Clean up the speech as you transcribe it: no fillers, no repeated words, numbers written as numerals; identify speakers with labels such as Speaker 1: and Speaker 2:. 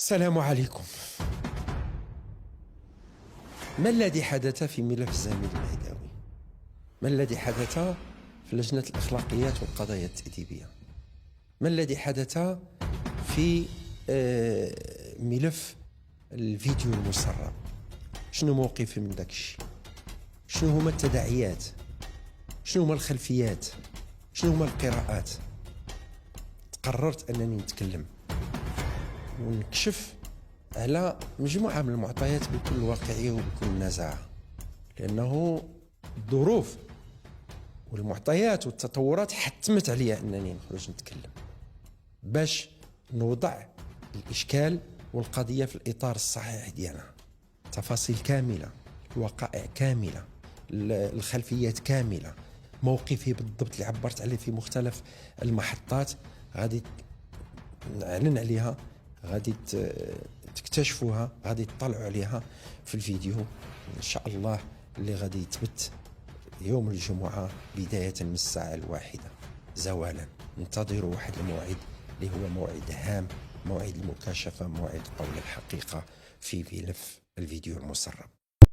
Speaker 1: السلام عليكم. ما الذي حدث في ملف زميل العداوي؟ ما الذي حدث في لجنة الأخلاقيات والقضايا التأديبية؟ ما الذي حدث في ملف الفيديو المسرب؟ شنو موقفي من داك الشيء؟ شنو هما التداعيات؟ شنو هما الخلفيات؟ شنو هما القراءات؟ قررت أنني نتكلم ونكشف على مجموعة من المعطيات بكل واقعية وبكل نزاهة، لأنه الظروف والمعطيات والتطورات حتمت عليا أنني نخرج نتكلم باش نوضع الإشكال والقضية في الإطار الصحيح ديالها، تفاصيل كاملة، الوقائع كاملة، الخلفيات كاملة، موقفي بالضبط اللي عبرت عليه في مختلف المحطات غادي نعلن عليها، غادي تكتشفوها، غادي تطلعوا عليها في الفيديو ان شاء الله اللي غادي يثبت يوم الجمعة بداية من الساعة 1 زوالا. انتظروا واحد الموعد اللي هو موعد هام، موعد المكاشفة، موعد قول الحقيقة في ملف الفيديو المسرب.